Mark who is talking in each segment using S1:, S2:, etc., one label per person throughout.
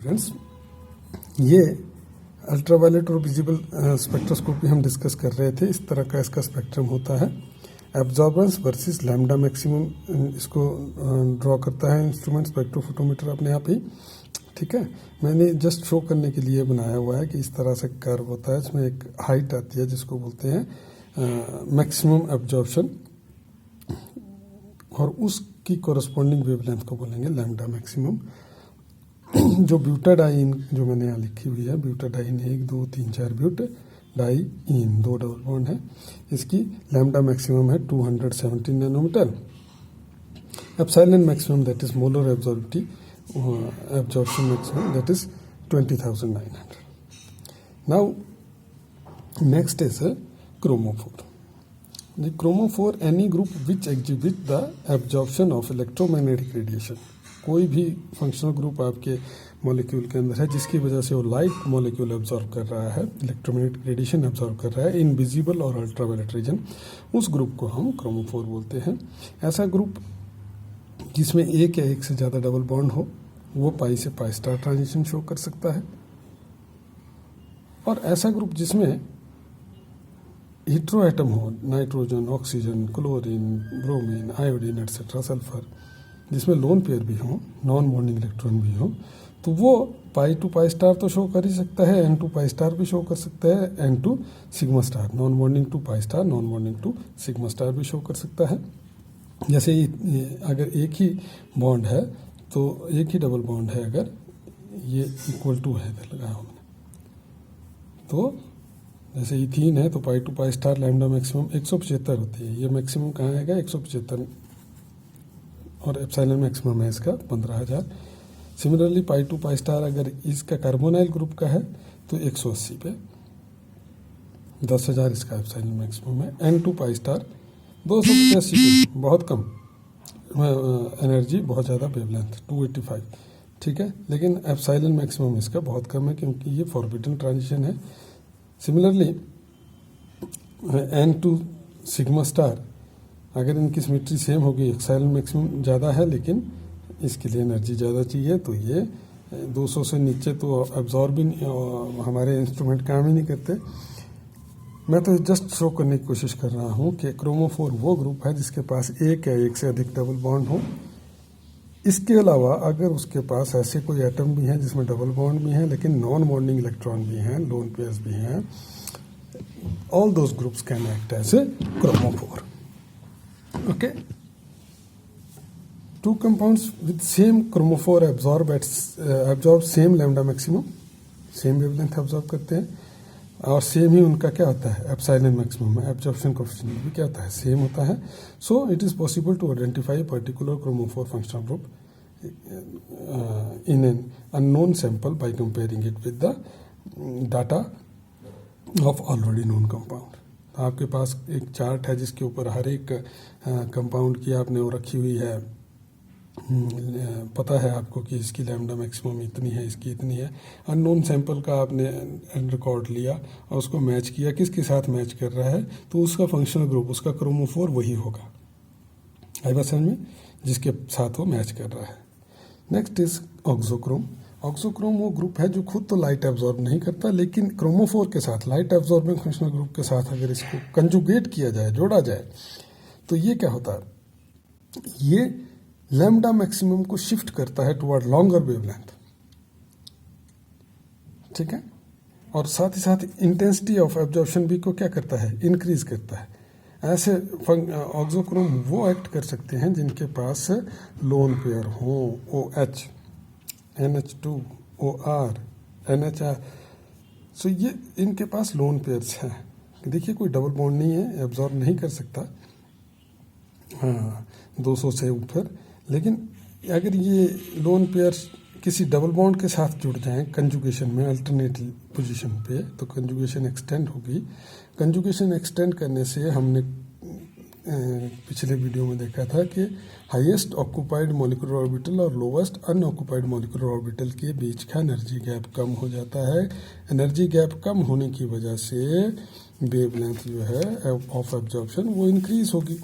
S1: Students, ये ultraviolet और visible spectroscopy हम डिस्कस कर रहे थे। इस तरह का इसका स्पेक्ट्रम होता है। एब्जॉर्बेंस वर्सेस लैम्डा मैक्सिमम इसको ड्रॉ करता है इंस्ट्रूमेंट स्पेक्ट्रोफोटोमीटर अपने आप ही। ठीक है, मैंने जस्ट शो करने के लिए बनाया हुआ है कि इस तरह से कर्व होता है। इसमें एक हाइट आती है जिसको बोलते हैं मैक्सिमम एब्जॉर्प्शन, और उसकी कोरस्पॉन्डिंग वेवलेंथ को बोलेंगे लैम्डा मैक्सिमम। जो ब्यूटाडाइन जो मैंने यहाँ लिखी हुई है, ब्यूटाडाइन 1 2 3 4 ब्यूटाडाइन 2 डबल बॉन्ड है, इसकी लैम्डा मैक्सिमम है 217 नैनोमीटर। Epsilon maximum that is molar absorption maximum that is 20,900। Now next is chromophore. The chromophore any group which exhibit the absorption of electromagnetic radiation. कोई भी फंक्शनल ग्रुप आपके molecule के अंदर है जिसकी वजह से वो लाइट मॉलिक्यूल एब्जॉर्ब कर रहा है, इलेक्ट्रोमैग्नेटिक रेडिएशन एब्जॉर्ब कर रहा है इन विजिबल और अल्ट्रावायलेट रीजन, उस ग्रुप को हम क्रोमोफोर बोलते हैं। ऐसा ग्रुप जिसमें एक या एक से ज़्यादा डबल बॉन्ड हो वो पाई से पाई स्टार ट्रांजिशन शो कर सकता है। और ऐसा ग्रुप जिसमें हेट्रो एटम हो, nitrogen, oxygen, chlorine, bromine, iodine etcetera, sulphur, जिसमें लोन पेयर भी हो, नॉन बॉन्डिंग इलेक्ट्रॉन भी हो, तो वो पाई टू पाई स्टार तो शो कर ही सकता है, एन टू पाई स्टार भी शो कर सकता है, n to sigma star, non bonding to pi star, non bonding to sigma star भी शो कर सकता है। जैसे अगर एक ही बॉन्ड है तो एक ही डबल बॉन्ड है, अगर ये इक्वल टू है लगाया हमने, तो जैसे इथीन है तो pi to pi star lambda maximum 175 होती है। ये मैक्सिमम कहाँ आएगा 175, और एप्सिलॉन मैक्सिमम है इसका 15,000। Similarly pi to pi star अगर इसका कार्बोनाइल ग्रुप का है तो 180 पे 10,000 इसका एप्सिलॉन मैक्सिमम है। एन टू पाई स्टार 285 पे, बहुत कम एनर्जी, बहुत ज़्यादा वेवलेंथ 285। ठीक है, लेकिन एप्सिलॉन मैक्सिमम इसका बहुत कम है क्योंकि ये फॉरबिडन ट्रांजिशन है। Similarly n to sigma star अगर इनकी सिमेट्री सेम होगी, एप्सिलॉन मैक्सिमम ज़्यादा है लेकिन इसके लिए एनर्जी ज़्यादा चाहिए, तो ये 200 से नीचे तो एब्जॉर्ब ही हमारे इंस्ट्रूमेंट काम ही नहीं करते। मैं तो जस्ट शो करने की कोशिश कर रहा हूँ कि क्रोमोफोर वो ग्रुप है जिसके पास एक या एक से अधिक डबल बॉन्ड हो। इसके अलावा अगर उसके पास ऐसे कोई एटम भी हैं जिसमें डबल बॉन्ड भी हैं लेकिन नॉन बॉन्डिंग इलेक्ट्रॉन भी हैं, लोन पेयर्स भी हैं, all those groups can act as a chromophore. Okay, two compounds with same chromophore absorb same lambda maximum, same wavelength absorb करते हैं, और सेम ही उनका क्या होता है एप्सिलॉन मैक्सिमम, एब्जॉर्प्शन कोएफिशिएंट भी क्या होता है, सेम होता है। So it is possible to identify particular chromophore functional group in an unknown sample by comparing it with the data of already known compound। आपके पास एक चार्ट है जिसके ऊपर हर एक कंपाउंड की आपने वो रखी हुई है, पता है आपको कि इसकी लैम्डा मैक्सिमम इतनी है, इसकी इतनी है। अननोन सैंपल का आपने रिकॉर्ड लिया और उसको मैच किया, किसके साथ मैच कर रहा है, तो उसका फंक्शनल ग्रुप, उसका क्रोमोफोर वही होगा, आई बात समझ में, जिसके साथ वो मैच कर रहा है। Next is auxochrome. ऑक्सोक्रोम वो ग्रुप है जो खुद तो लाइट एब्जॉर्ब नहीं करता, लेकिन क्रोमोफोर के साथ, लाइट एब्जॉर्बिंग फंक्शनल ग्रुप के साथ अगर इसको कंजुगेट किया जाए, जोड़ा जाए, तो ये क्या होता है, ये लैम्डा मैक्सिमम को शिफ्ट करता है टुवर्ड लॉन्गर वेवलेंथ। ठीक है, और साथ ही साथ इंटेंसिटी ऑफ एब्जॉर्प्शन भी को क्या करता है, इंक्रीज करता है। ऐसे ऑक्सोक्रोम वो एक्ट कर सकते हैं जिनके पास लोन पेयर हो, OH, NH2, OR, NHR। सो ये इनके पास लोन पेयर्स हैं। देखिए कोई डबल बॉन्ड नहीं है, एब्जॉर्ब नहीं कर सकता 200 से ऊपर, लेकिन अगर ये लोन पेयर्स किसी डबल बॉन्ड के साथ जुड़ जाएं कंजुगेशन में, अल्टरनेट पोजीशन पे, तो कंजुगेशन एक्सटेंड होगी। कंजुगेशन एक्सटेंड करने से हमने पिछले वीडियो में देखा था कि हाईएस्ट ऑक्यूपाइड मॉलिक्यूलर ऑर्बिटल और लोवेस्ट अनऑक्यूपाइड मॉलिक्यूलर ऑर्बिटल के बीच का एनर्जी गैप कम हो जाता है। एनर्जी गैप कम होने की वजह से वेवलेंथ जो है ऑफ एब्जॉर्प्शन वो इंक्रीज होगी।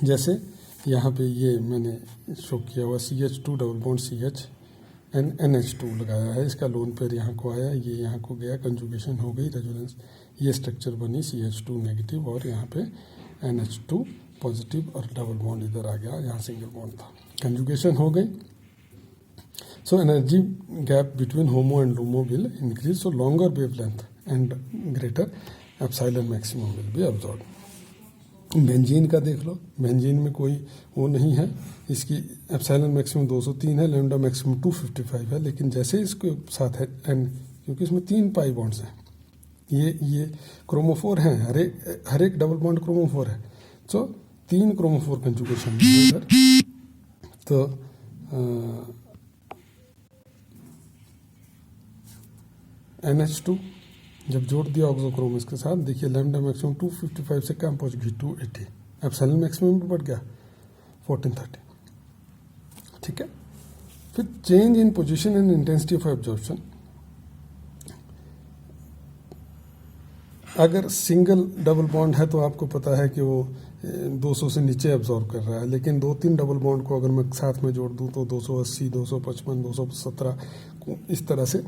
S1: जैसे यहाँ पे ये मैंने शो किया हुआ CH2 double bond CH NH2 लगाया है, इसका लोन पेयर यहाँ को आया, ये यहाँ को गया, कंजुगेशन हो गई, रेजोनेंस, ये स्ट्रक्चर बनी CH2 नेगेटिव और यहाँ पे NH2 पॉजिटिव और डबल बॉन्ड इधर आ गया, यहाँ सिंगल बॉन्ड था, कंजुगेशन हो गई. So energy gap between homo and LUMO will increase, so longer wavelength and greater epsilon maximum will be absorb. Benzene का देख लो, बेंजीन में कोई वो नहीं है, इसकी एप्सिलॉन मैक्सिमम 203 है, लैम्डा मैक्सिमम 255 है, लेकिन जैसे इसके साथ है एन, क्योंकि इसमें 3 पाई बॉन्ड्स हैं, ये क्रोमोफोर हैं, हर एक डबल बॉन्ड क्रोमोफोर है, सो 3 क्रोमोफोर कंजुगेशन इधर. तो NH2 जब जोड़ दिया ऑक्सोक्रोम इसके साथ, देखिए लैम्डा मैक्सिमम 255 से कम पहुंच गई 280, एप्सिलॉन मैक्सिमम भी बढ़ गया 1430. ठीक है. फिर change in position and intensity of absorption. अगर सिंगल डबल बॉन्ड है तो आपको पता है कि वो 200 से नीचे एब्जॉर्ब कर रहा है, लेकिन 2-3 डबल बॉन्ड को अगर मैं साथ में जोड़ दूं तो 280, 255, 217 इस तरह से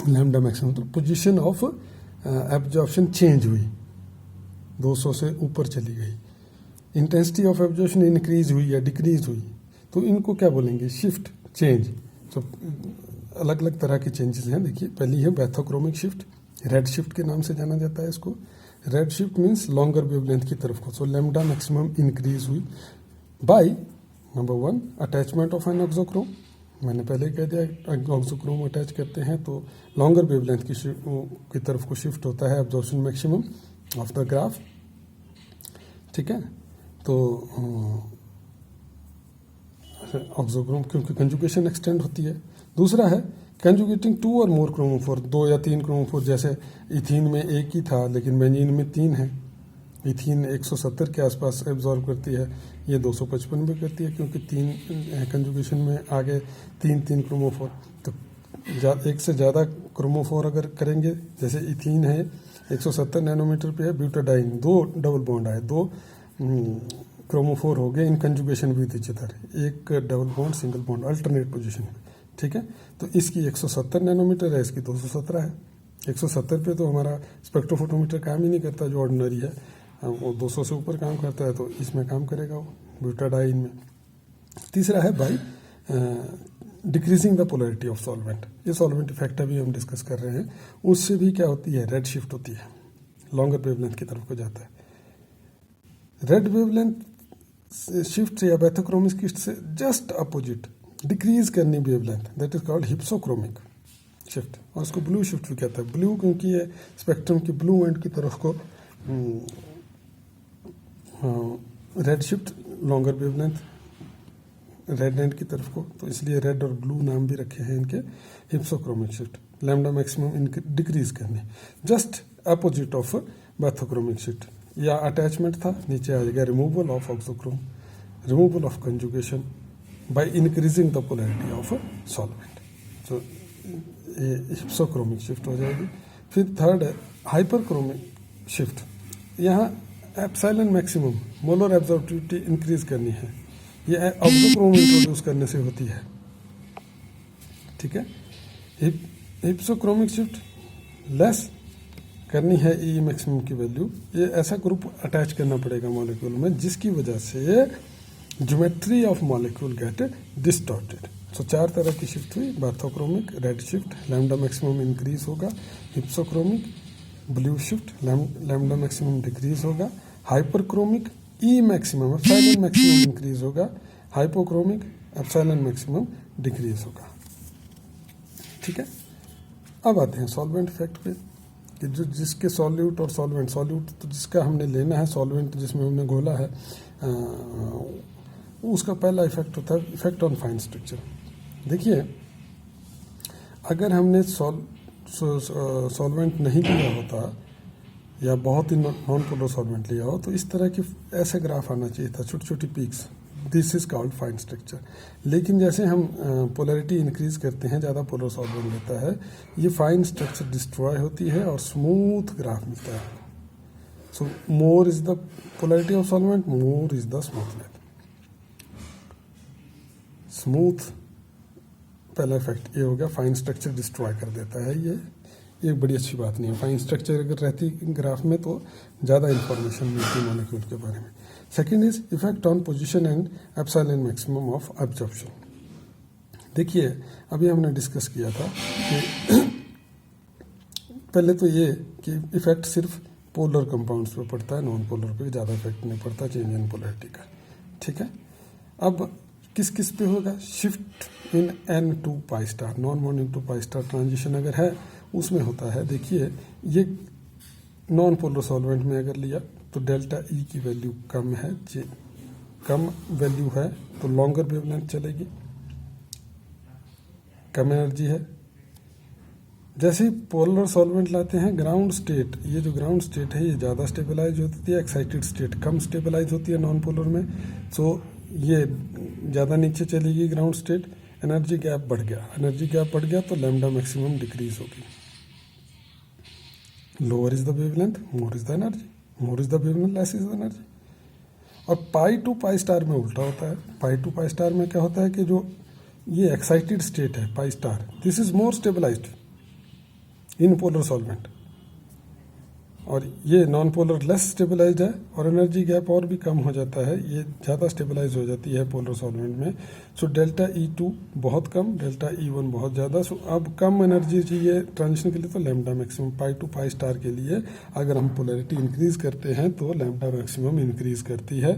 S1: लैम्डा मैक्सिमम. तो पोजीशन ऑफ एब्जॉर्प्शन चेंज हुई, 200 से ऊपर चली गई. इंटेंसिटी ऑफ एब्जॉर्प्शन इंक्रीज हुई या डिक्रीज हुई, तो इनको क्या बोलेंगे, शिफ्ट, चेंज. तो अलग अलग तरह के चेंजेस हैं. देखिए पहली है बैथोक्रोमिक शिफ्ट, रेड शिफ्ट के नाम से जाना जाता है इसको. Red shift means longer wavelength की तरफ को. सो लैम्डा मैक्सिमम इंक्रीज हुई by number 1 attachment of an auxochrome. मैंने पहले कह दिया ऑक्सोक्रोम अटैच करते हैं तो लॉन्गर वेवलेंथ की तरफ को शिफ्ट होता है absorption maximum of the graph. ठीक है. तो ऑक्सोक्रोम क्योंकि कंजुगेशन एक्सटेंड होती है. दूसरा है कंजुगेटिंग 2 और मोर क्रोमोफोर, 2 या 3 क्रोमोफोर. जैसे इथीन में एक ही था लेकिन बेंजीन में 3 है. इथीन 170 के आसपास एब्जॉर्ब करती है, ये 255 भी करती है, क्योंकि 3 कंजुगेशन में आगे 3 क्रोमोफोर. तो एक से ज़्यादा क्रोमोफोर अगर करेंगे, जैसे इथीन है 170 नैनोमीटर पे है, ब्यूटाडाइन 2 डबल बॉन्ड आए, 2 क्रोमोफोर हो गए in conjugation with each other, एक double bond single bond alternate position में. ठीक है. तो इसकी 170 नैनोमीटर है, इसकी 217 है. 170 पे तो हमारा स्पेक्ट्रोफोटोमीटर काम ही नहीं करता जो ऑर्डिनरी है, वो 200 से ऊपर काम करता है, तो इसमें काम करेगा वो ब्यूटाडाइन में. तीसरा है by decreasing the polarity of solvent. ये सॉल्वेंट इफेक्ट अभी हम डिस्कस कर रहे हैं, उससे भी क्या होती है, रेड शिफ्ट होती है, लॉन्गर वेवलेंथ की तरफ को जाता है. रेड वेवलेंथ शिफ्ट या बैथोक्रोमिक शिफ्ट से जस्ट अपोजिट डिक्रीज करनी wavelength, that is called hypsochromic shift, और उसको ब्लू शिफ्ट भी कहता है. ब्लू क्योंकि ये स्पेक्ट्रम की ब्लू एंड की तरफ को, red shift longer wavelength red and की तरफ को, तो इसलिए रेड और ब्लू नाम भी रखे हैं इनके. Hypsochromic shift lambda maximum decrease करने, just opposite of bathochromic shift. या अटैचमेंट था, नीचे आ जाएगा removal of auxochrome, removal of conjugation by increasing the polarity of solvent. तो ये हिप्सोक्रोमिक शिफ्ट हो जाएगी. फिर थर्ड है हाइपरक्रोमिक शिफ्ट. यहाँ epsilon maximum molar absorptivity increase करनी है, ये ऑक्सोक्रोम इंट्रोड्यूस करने से होती है. ठीक है. हिप्सोक्रोमिक शिफ्ट लेस करनी है ई मैक्सिमम की वैल्यू. ये ऐसा ग्रुप अटैच करना पड़ेगा मॉलिक्यूल में जिसकी वजह से geometry of molecule get distorted. So 4 तरह की शिफ्ट हुई, bathochromic, red shift, lambda maximum increase होगा, hypsochromic, blue shift, lambda maximum decrease होगा, hyperchromic, E maximum epsilon maximum increase होगा, हाइपोक्रोमिक, एप्सिलॉन मैक्सिमम डिक्रीज होगा. ठीक है. अब आते हैं सॉल्वेंट इफेक्ट पे, कि जो जिसके सॉल्यूट और सॉल्वेंट तो जिसका हमने लेना है, सॉल्वेंट जिसमें हमने घोला है, उसका पहला इफेक्ट होता है इफेक्ट ऑन फाइन स्ट्रक्चर. देखिए अगर हमने सॉल्वेंट नहीं लिया होता या बहुत ही नॉन पोलर सॉल्वेंट लिया हो तो इस तरह की ऐसे ग्राफ आना चाहिए था, छोटी छोटी peaks. This is called fine structure. लेकिन जैसे हम पोलैरिटी इंक्रीज करते हैं, ज़्यादा पोलर सॉल्वेंट लेता है, ये फाइन स्ट्रक्चर डिस्ट्रॉय होती है और स्मूथ ग्राफ मिलता है. So more is the polarity of solvent, more is the smoothness. Smooth पहला इफेक्ट ये हो गया, फाइन स्ट्रक्चर डिस्ट्रॉय कर देता है। ये बड़ी अच्छी बात नहीं है। फाइन स्ट्रक्चर अगर रहती ग्राफ में तो ज़्यादा इंफॉर्मेशन मिलती मॉलिक्यूल के बारे में। Second is effect on position and epsilon maximum of absorption. देखिए अभी हमने डिस्कस किया था कि पहले तो ये कि इफेक्ट सिर्फ पोलर कंपाउंड्स पे पड़ता है, नॉन पोलर पे ज़्यादा इफेक्ट नहीं पड़ता चेंज इन पोलरिटी का, ठीक है। अब किस किस पे होगा, shift in n to pi star, non bonding to pi star transition अगर है उसमें होता है। देखिए ये नॉन पोलर सॉल्वेंट में अगर लिया तो डेल्टा ई की वैल्यू कम है, कम वैल्यू है तो लॉन्गर वेवलेंथ चलेगी, कम एनर्जी है। जैसे ही पोलर सॉल्वेंट लाते हैं ग्राउंड स्टेट, ये जो ग्राउंड स्टेट है ये ज़्यादा स्टेबलाइज होती है, एक्साइटेड स्टेट कम स्टेबलाइज होती है नॉन पोलर में। सो ये ज़्यादा नीचे चलेगी ग्राउंड स्टेट, एनर्जी गैप बढ़ गया, एनर्जी गैप बढ़ गया तो लैम्डा मैक्सिमम डिक्रीज होगी। Lower is the wavelength, more is the energy, more is the wavelength, less is the energy. और पाई टू पाई स्टार में उल्टा होता है। पाई टू पाई स्टार में क्या होता है कि जो ये एक्साइटेड स्टेट है pi star, this is more stabilized in polar solvent, और ये नॉन पोलर लेस स्टेबलाइज्ड है और एनर्जी गैप और भी कम हो जाता है, ये ज़्यादा स्टेबलाइज हो जाती है पोलर सॉल्वेंट में। सो डेल्टा E2 बहुत कम, डेल्टा E1 बहुत ज़्यादा। सो अब कम एनर्जी चाहिए ट्रांजिशन के लिए तो lambda maximum pi to pi star के लिए अगर हम पोलरिटी इंक्रीज करते हैं तो लैम्डा मैक्सिमम इंक्रीज करती है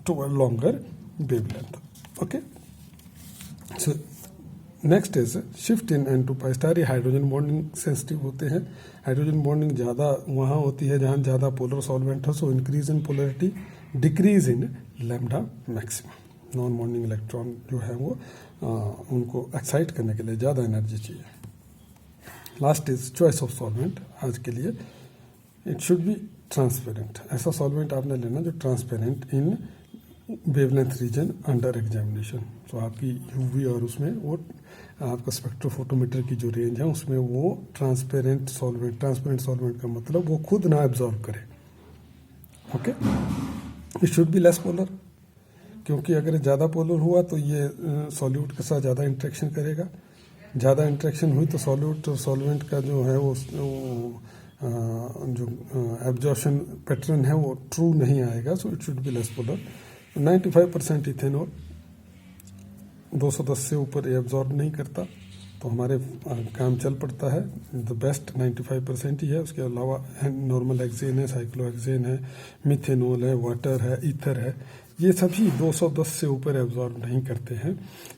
S1: to a longer wavelength. Okay, so next is shift in n to pi star. ये हाइड्रोजन बॉन्डिंग सेंसिटिव होते हैं। हाइड्रोजन बॉन्डिंग ज़्यादा वहाँ होती है जहाँ ज़्यादा पोलर सॉल्वेंट हो, so increase in polarity, decrease in lambda maximum. Non bonding electron जो है वो उनको एक्साइट करने के लिए ज़्यादा एनर्जी चाहिए। Last is choice of solvent. आज के लिए इट शुड बी ट्रांसपेरेंट। ऐसा सॉल्वेंट आपने लेना जो transparent in wavelength region under examination. तो आपकी यूवी और उसमें वो आपका स्पेक्ट्रोफोटोमीटर की जो रेंज है उसमें वो ट्रांसपेरेंट सॉल्वेंट, ट्रांसपेरेंट सॉल्वेंट का मतलब वो खुद ना एब्जॉर्ब करे। Okay, it should be less polar, क्योंकि अगर ज़्यादा पोलर हुआ तो ये सॉल्यूट के साथ ज़्यादा इंट्रैक्शन करेगा। ज़्यादा इंट्रैक्शन हुई तो सॉल्यूट और सॉल्वेंट का जो है वो जो एब्जॉर्प्शन पैटर्न है वो ट्रू नहीं आएगा। So it should be less polar. 95% ethanol 210 से ऊपर एब्जॉर्ब नहीं करता तो हमारे काम चल पड़ता है। द बेस्ट 95% ही है। उसके अलावा नॉर्मल हेक्सेन है, साइक्लोहेक्सेन है, मिथेनॉल है, वाटर है, ईथर है, ये सभी 210 से ऊपर एब्जॉर्ब नहीं करते हैं।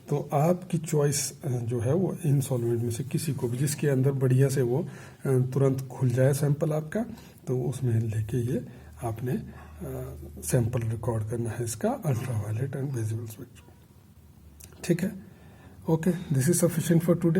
S1: तो आपकी चॉइस जो है वो इन सॉल्वेंट में से किसी को भी जिसके अंदर बढ़िया से वो तुरंत खुल जाए सैंपल आपका, तो उसमें लेके ये आपने सैंपल रिकॉर्ड करना है इसका अल्ट्रावायलेट एंड विजिबल स्पेक्ट्रम। ठीक है, okay, this is sufficient for today.